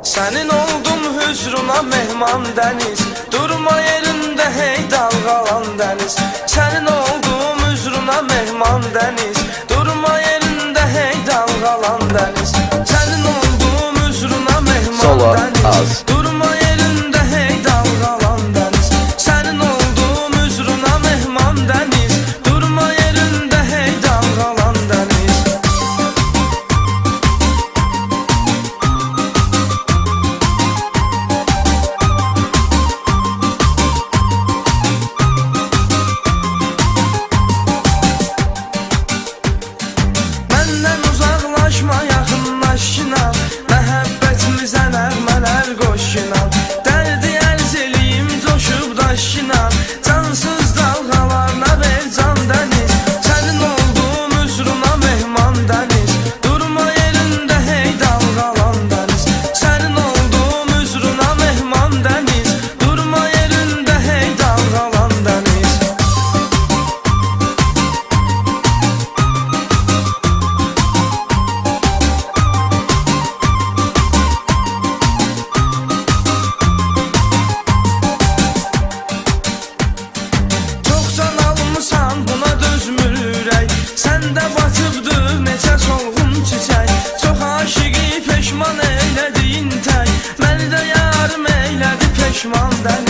Senin oldum hüzruna mehman deniz, durma yerinde hey dalgalan deniz. Senin oldum hüzruna mehman deniz, durma yerinde hey dalgalan deniz. Senin oldum hüzruna mehman deniz, durma yerinde hey dalgalan deniz. Senin oldum hüzruna mehman deniz, durma yerinde hey dalgalan deniz. Məndən uzaqlaşma, yaxınlaş inan, məhəbbətimizə nəğmələr qoş inan. Dərdi ərz eləyim, coşub daş inan, cansız dalğalarına ver can dəniz. Sənin olduğum üzruna mehman dəniz, durma yerində hey dalğalan dəniz. Sənin olduğum üzruna mehman dəniz, durma yerində hey dalğalan dəniz. Buna dözmür ürək, səndə batıbdır neçə solğun çiçək. Çox aşıqı peşman eylədiyin tək, məni də yarım eylədi peşman dəni.